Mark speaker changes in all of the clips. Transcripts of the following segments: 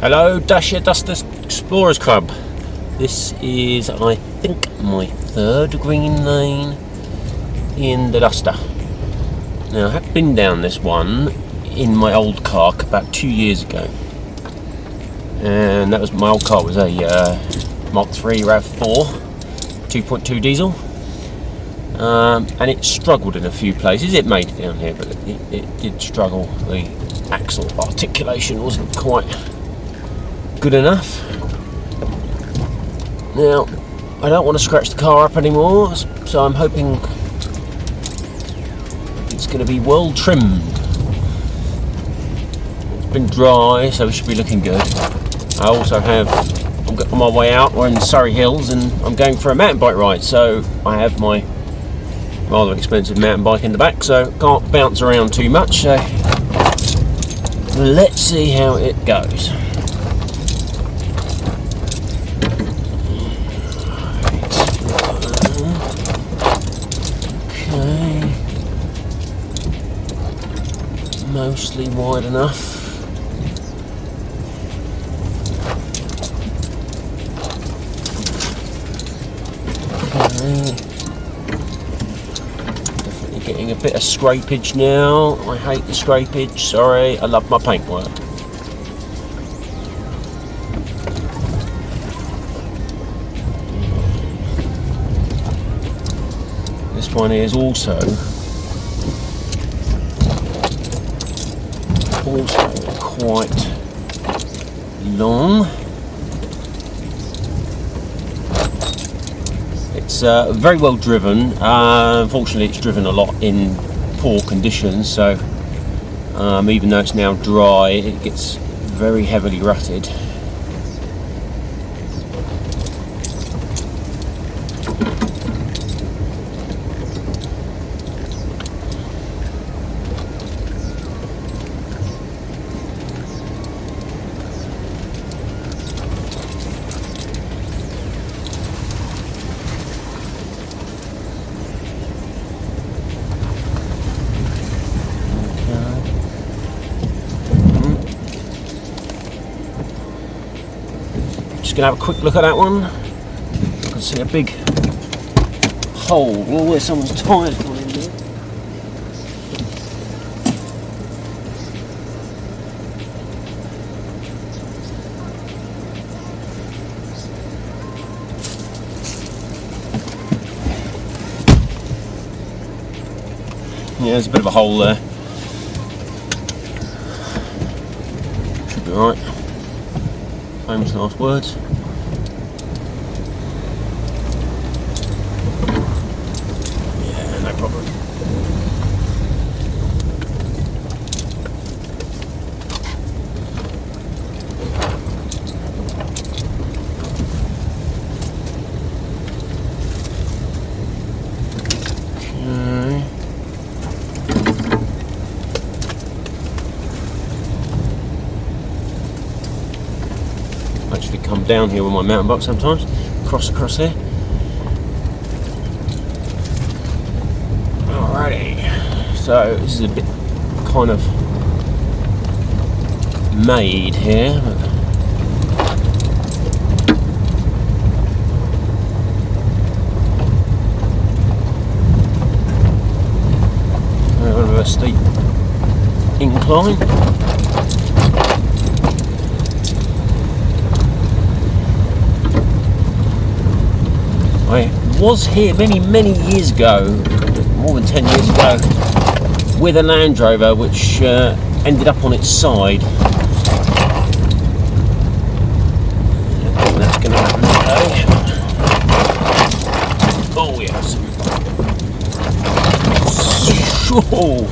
Speaker 1: Hello, Dacia Duster Explorers Club. This is, I think, my third green lane in the Duster. Now, I have been down this one in my old car about 2 years ago, and that was my old car was a Mark III RAV4 2.2 diesel, and it struggled in a few places. It made it down here, but it did struggle. The axle articulation wasn't quite good enough. Now, I don't want to scratch the car up anymore, so I'm hoping it's going to be well trimmed. It's been dry, so it should be looking good. I also I'm on my way out. We're in the Surrey Hills, and I'm going for a mountain bike ride, so I have my rather expensive mountain bike in the back, so can't bounce around too much. So let's see how it goes. Mostly wide enough. Okay. Definitely getting a bit of scrapage now. I hate the scrapage, sorry, I love my paintwork. This one is also quite long. It's very well driven. Unfortunately, it's driven a lot in poor conditions, so even though it's now dry, it gets very heavily rutted. Just gonna have a quick look at that one. I can see a big hole where someone's tyres gone in there. Yeah, there's a bit of a hole there. Should be alright. Famous last words. Yeah, no problem. Okay. Actually come down here with my mountain bike sometimes, across here. Alrighty, so this is a bit kind of made here, but a bit of a steep incline. I was here many years ago, more than 10 years ago, with a Land Rover which ended up on its side. I think that's going to happen today. Oh yes. Sure.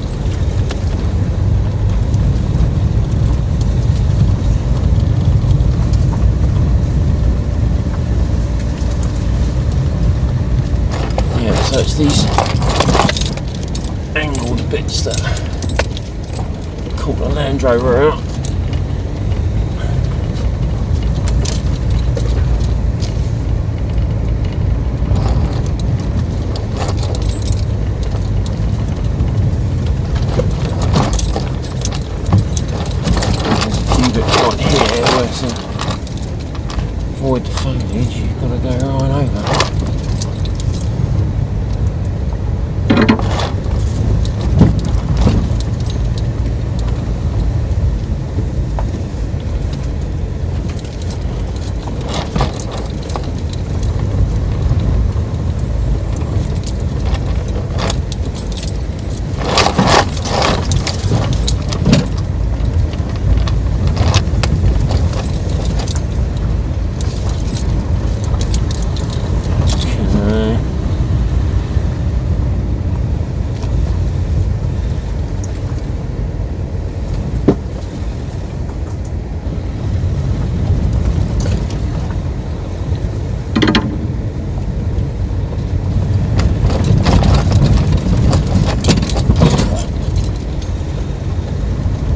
Speaker 1: So it's these angled bits that caught the Land Rover out. There's a few bits right here where it's avoid the foliage, you've got to go right over.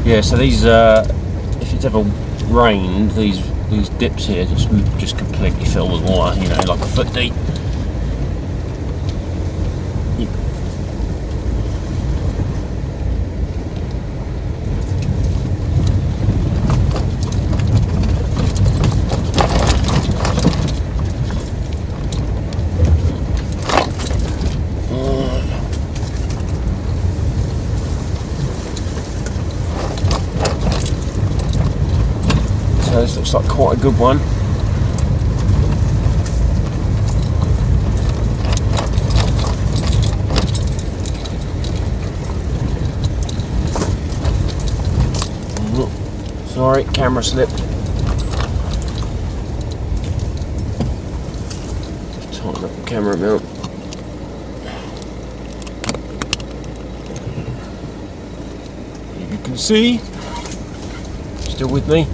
Speaker 1: Yeah, so these, if it's ever rained, these dips here just completely fill with water, you know, like a foot deep. So this looks like quite a good one. Sorry, camera slipped. Tighten up the camera mount. You can see. Still with me?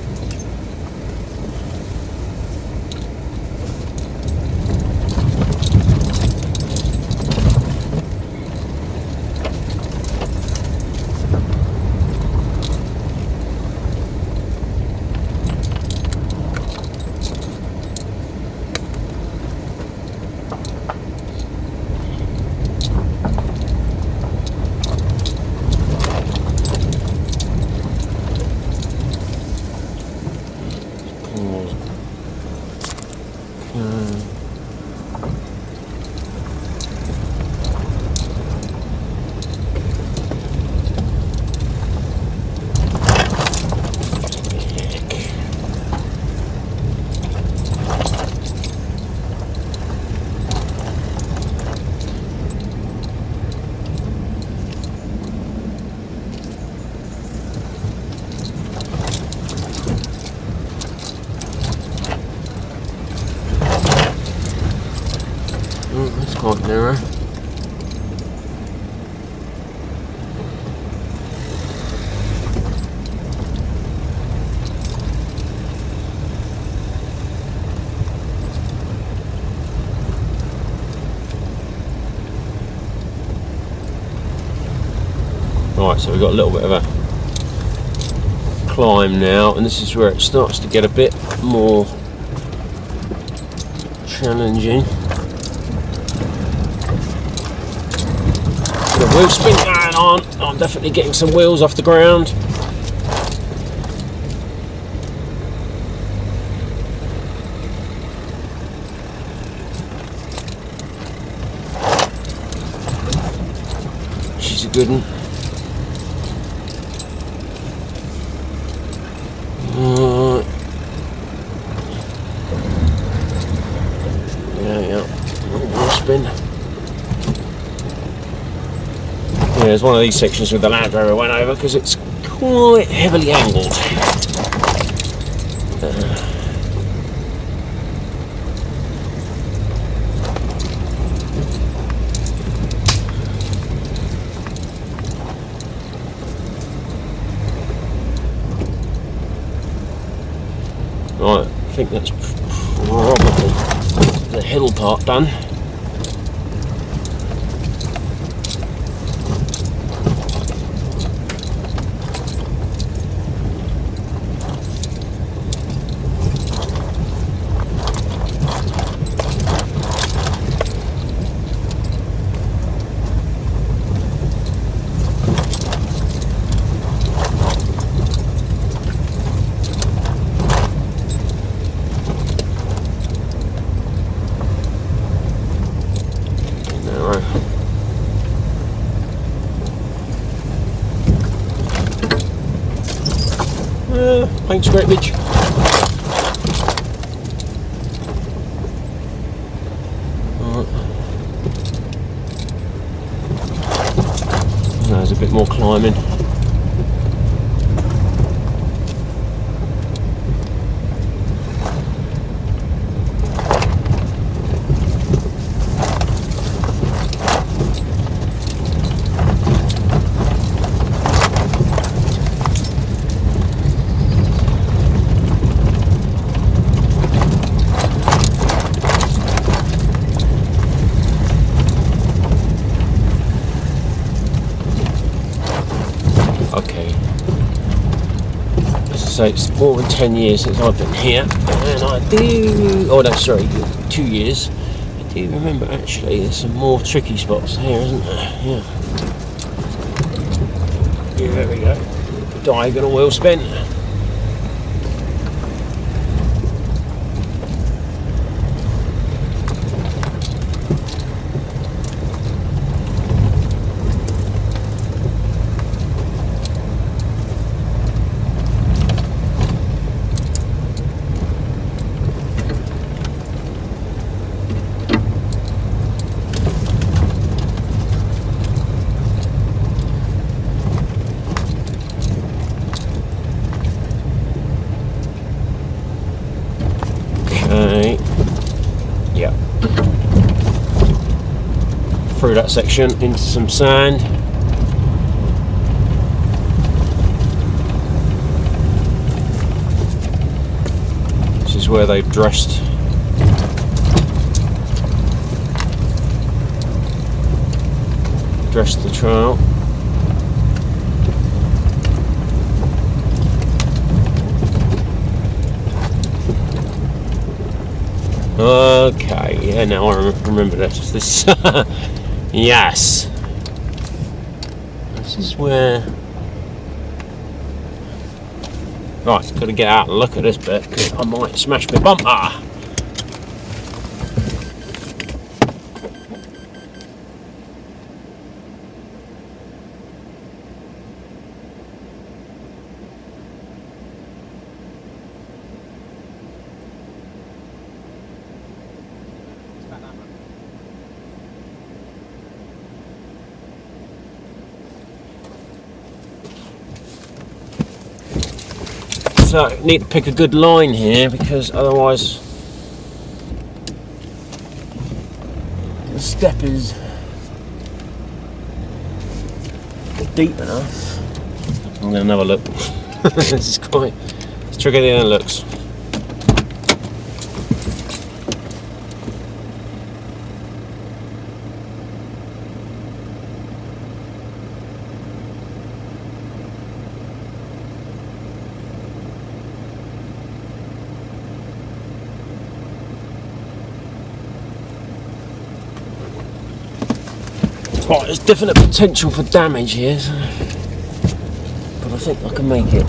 Speaker 1: It's quite narrow. Right, so we've got a little bit of a climb now, and this is where it starts to get a bit more challenging. The wheel spin going on. I'm definitely getting some wheels off the ground. She's a good one. Yeah. Wheel spin. Yeah, there's one of these sections with the Land Rover went over because it's quite heavily angled. Right, I think that's probably the hill part done. Paint scrapage. There's a bit more climbing. So it's more than 10 years since I've been here, and I do, oh no, sorry, 2 years. I do remember actually there's some more tricky spots here, isn't there? Yeah, there we go. Diagonal wheel spin. Okay, yeah, through that section into some sand. This is where they've dressed the trail. Okay, yeah, now I remember this. Yes. This is where... Right, got to get out and look at this bit, because I might smash my bumper. So, need to pick a good line here, because otherwise the step is deep enough. I'm going to have a look. This is quite, it's trickier than it looks. Right, there's definite potential for damage here, so, but I think I can make it.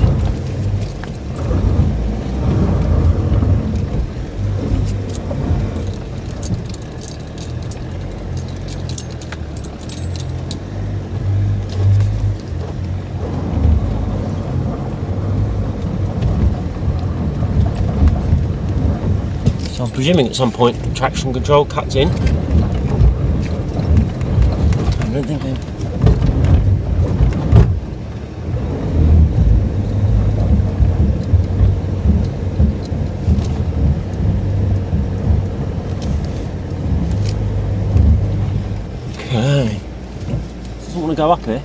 Speaker 1: So I'm presuming at some point traction control cuts in. I don't think okay. Doesn't want to go up here.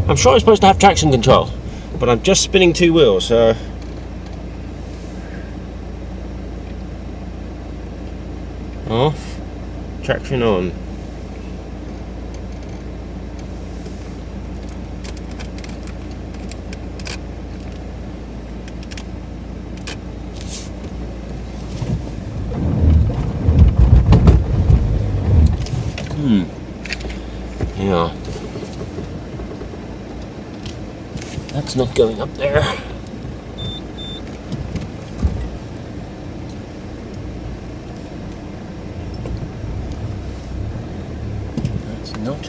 Speaker 1: I'm sure I'm supposed to have traction control, but I'm just spinning two wheels, so... Off, traction on. Yeah. That's not going up there.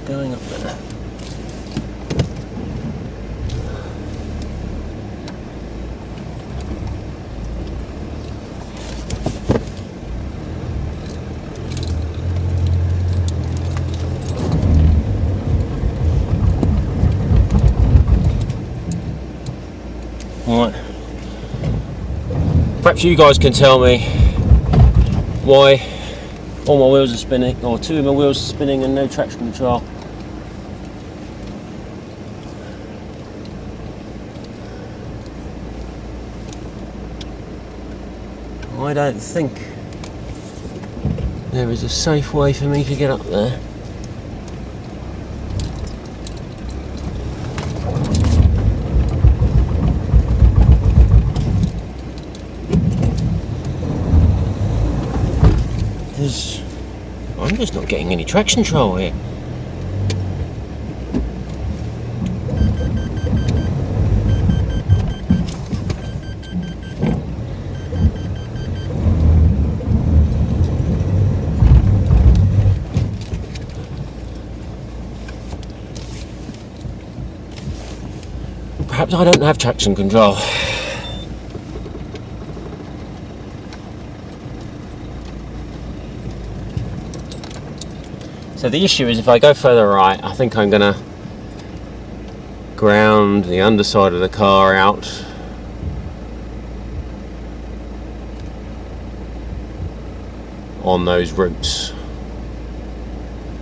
Speaker 1: going up there. Right. Perhaps you guys can tell me why all my wheels are spinning, or two of my wheels are spinning and no traction control. I don't think there is a safe way for me to get up there. I'm just not getting any traction control here. Perhaps I don't have traction control. So the issue is if I go further right, I think I'm going to ground the underside of the car out on those routes.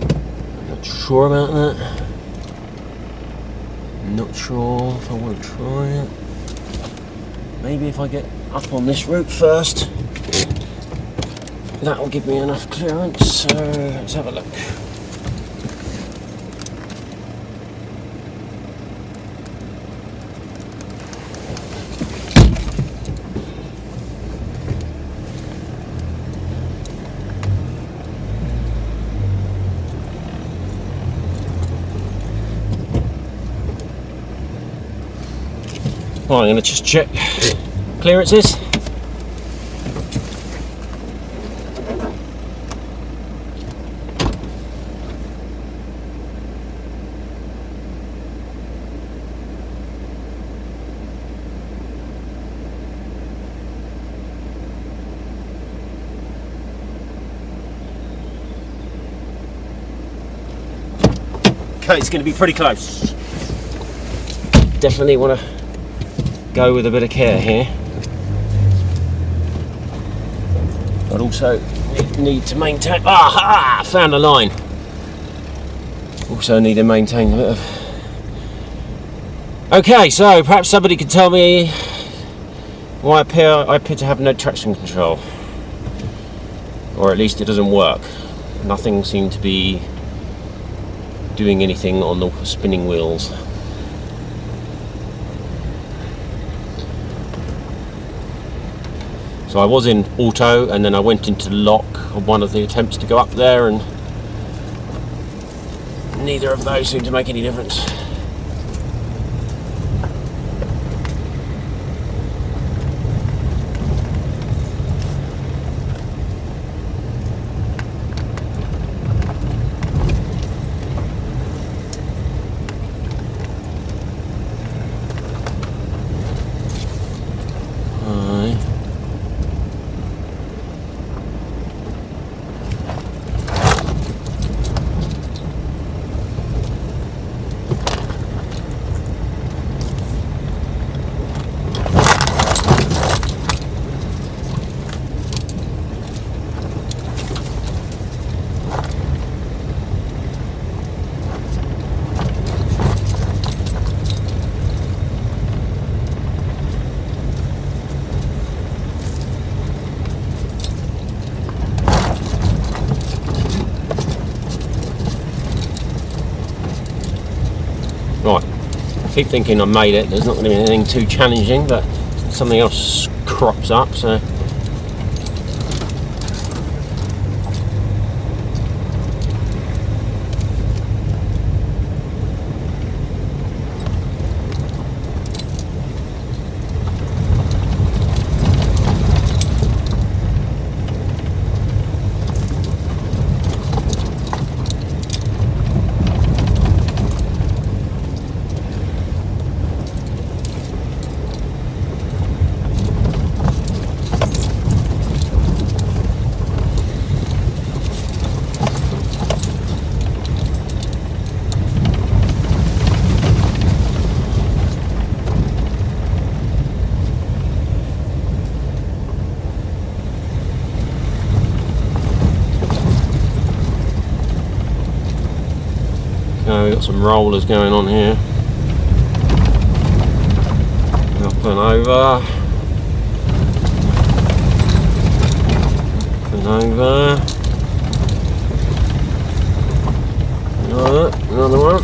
Speaker 1: I'm not sure about that. I'm not sure if I want to try it. Maybe if I get up on this route first, that will give me enough clearance. So let's have a look. Well, I'm going to just check clearances. Okay, it's going to be pretty close. Definitely want to go with a bit of care here, but also need to maintain. Found a line. Also need to maintain a bit of. Okay, so perhaps somebody could tell me why I appear to have no traction control, or at least it doesn't work. Nothing seemed to be doing anything on the spinning wheels. So I was in auto and then I went into lock on one of the attempts to go up there, and neither of those seemed to make any difference. Right, I keep thinking I made it. There's not going to be anything too challenging, but something else crops up, so. got some rollers going on here. Up and over. Up and over. Another one.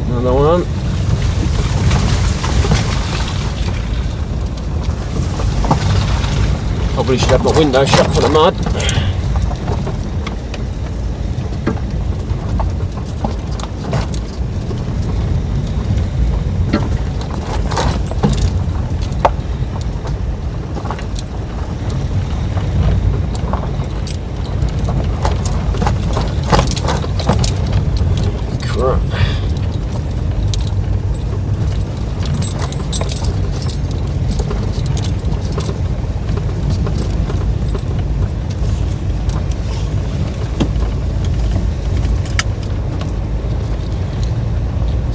Speaker 1: Another one. Probably should have my window shut for the mud.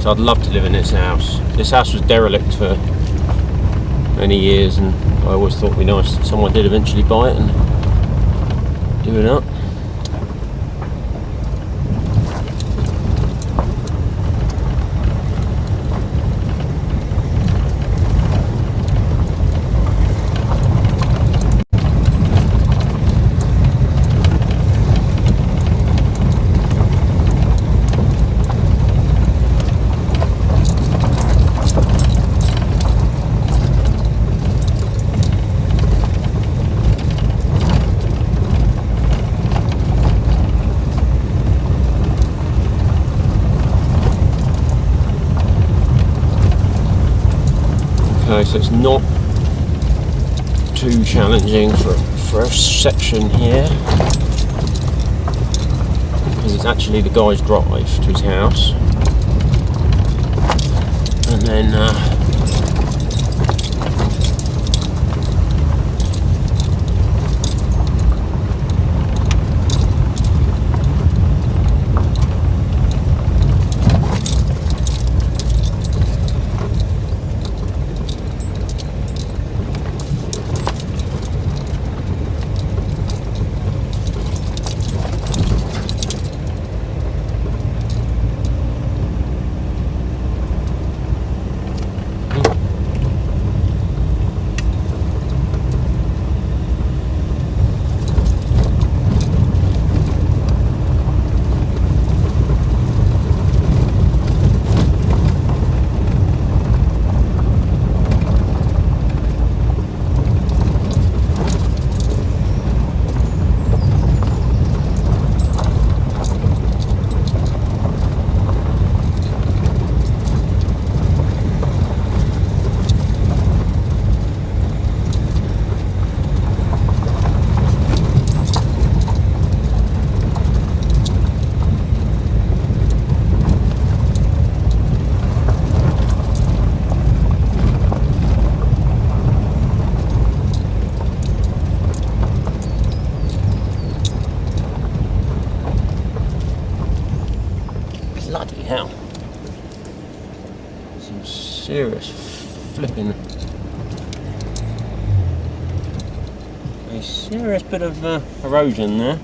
Speaker 1: So I'd love to live in this house. This house was derelict for many years, and I always thought it'd be nice that someone did eventually buy it and do it up. Okay, so it's not too challenging for a section here, because it's actually the guy's drive to his house, and then bloody hell, some serious flipping, a serious bit of erosion there.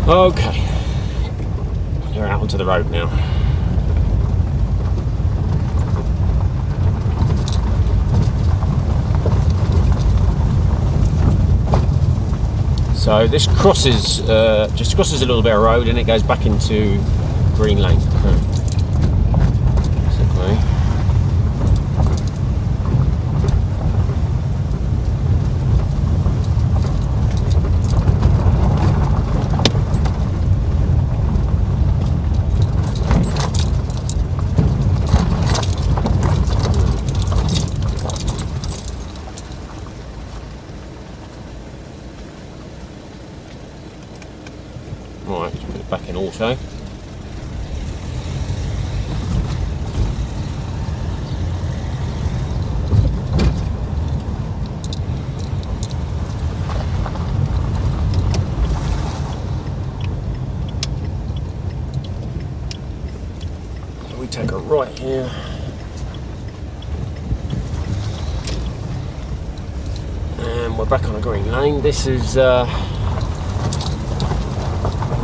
Speaker 1: Okay, they're out onto the road now. So this crosses, just crosses a little bit of road and it goes back into Green Lane. Basically. Right, let's put it back in auto. So we take a right here. And we're back on a green lane. This is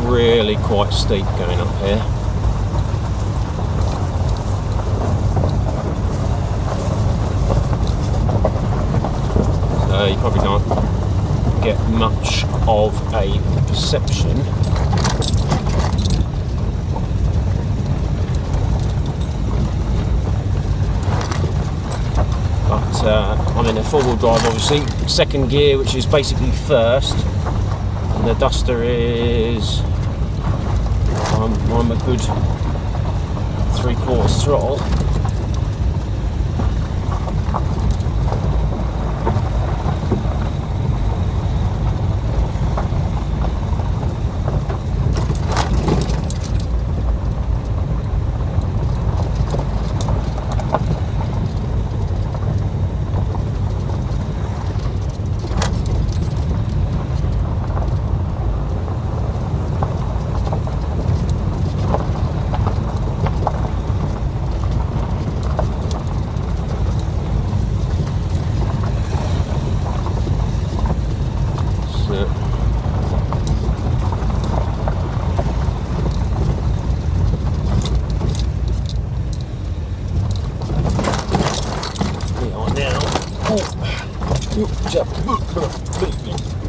Speaker 1: really quite steep going up here. So you probably can't get much of a perception. But I'm in a four-wheel drive, obviously. Second gear, which is basically first. And the Duster is... I'm a good 3/4 throttle.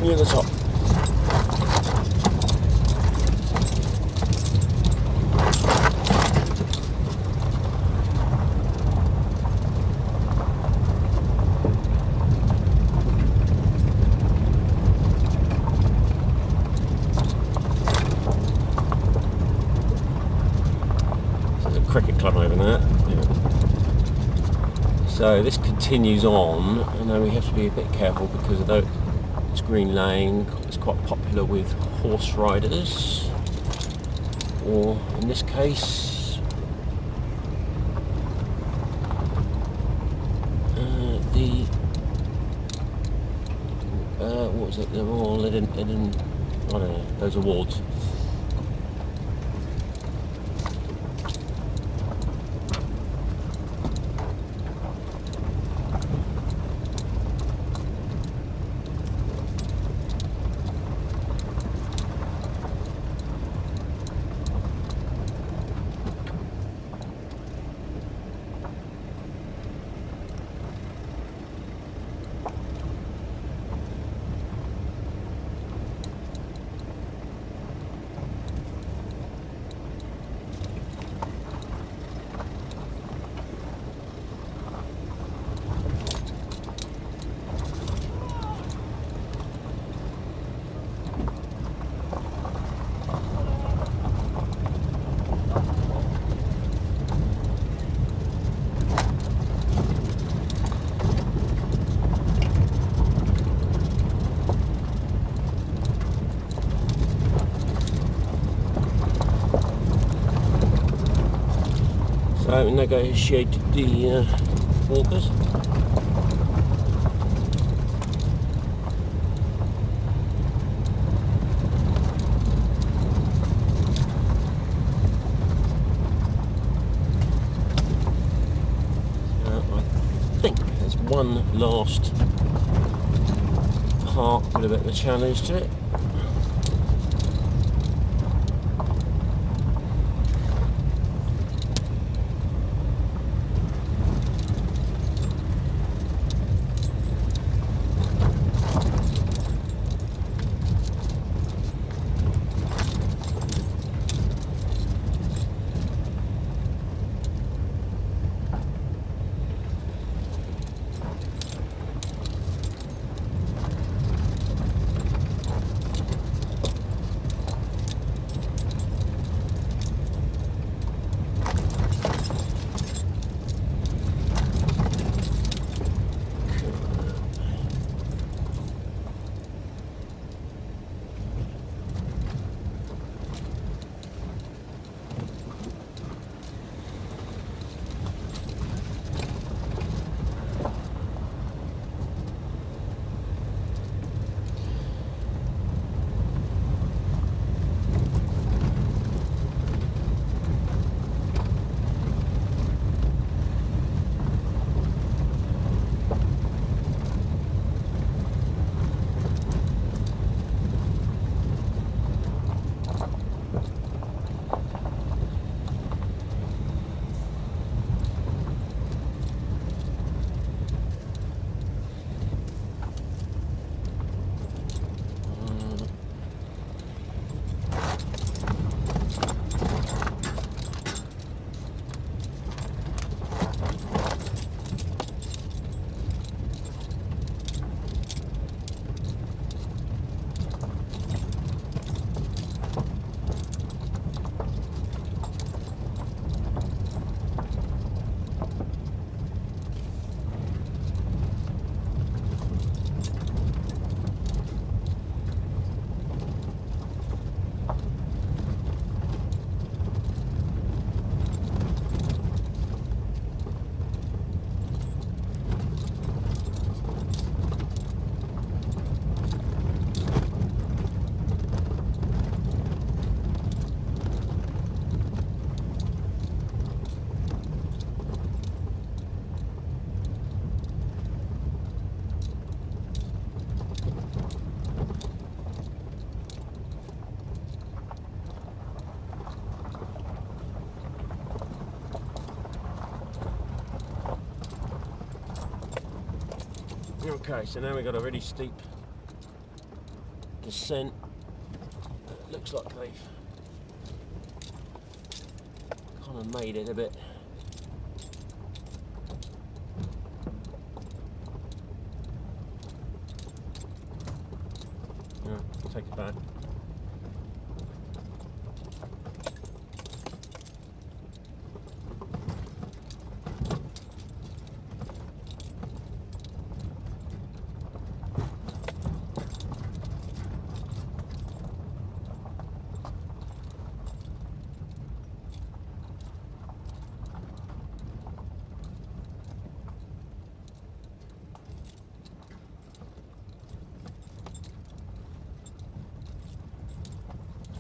Speaker 1: Near the top. There's a cricket club over there. Yeah. So this continues on, and then we have to be a bit careful because although it's Green Lane, it's quite popular with horse riders, or in this case, what was it? They're all in I don't know, those awards. So we negotiated the walkers. I think there's one last part with a bit of a challenge to it. Okay, so now we've got a really steep descent. It looks like they've kind of made it a bit. Yeah, take it back.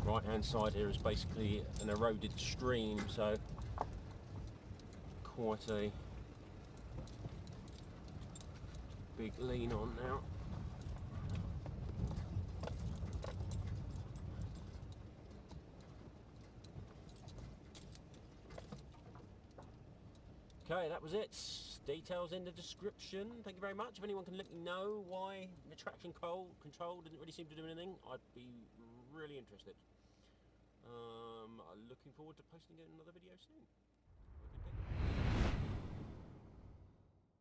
Speaker 1: Right hand side here is basically an eroded stream, so quite a big lean on now. Okay, that was it. Details in the description. Thank you very much. If anyone can let me know why the traction control didn't really seem to do anything, I'd be really interested. Looking forward to posting another video soon.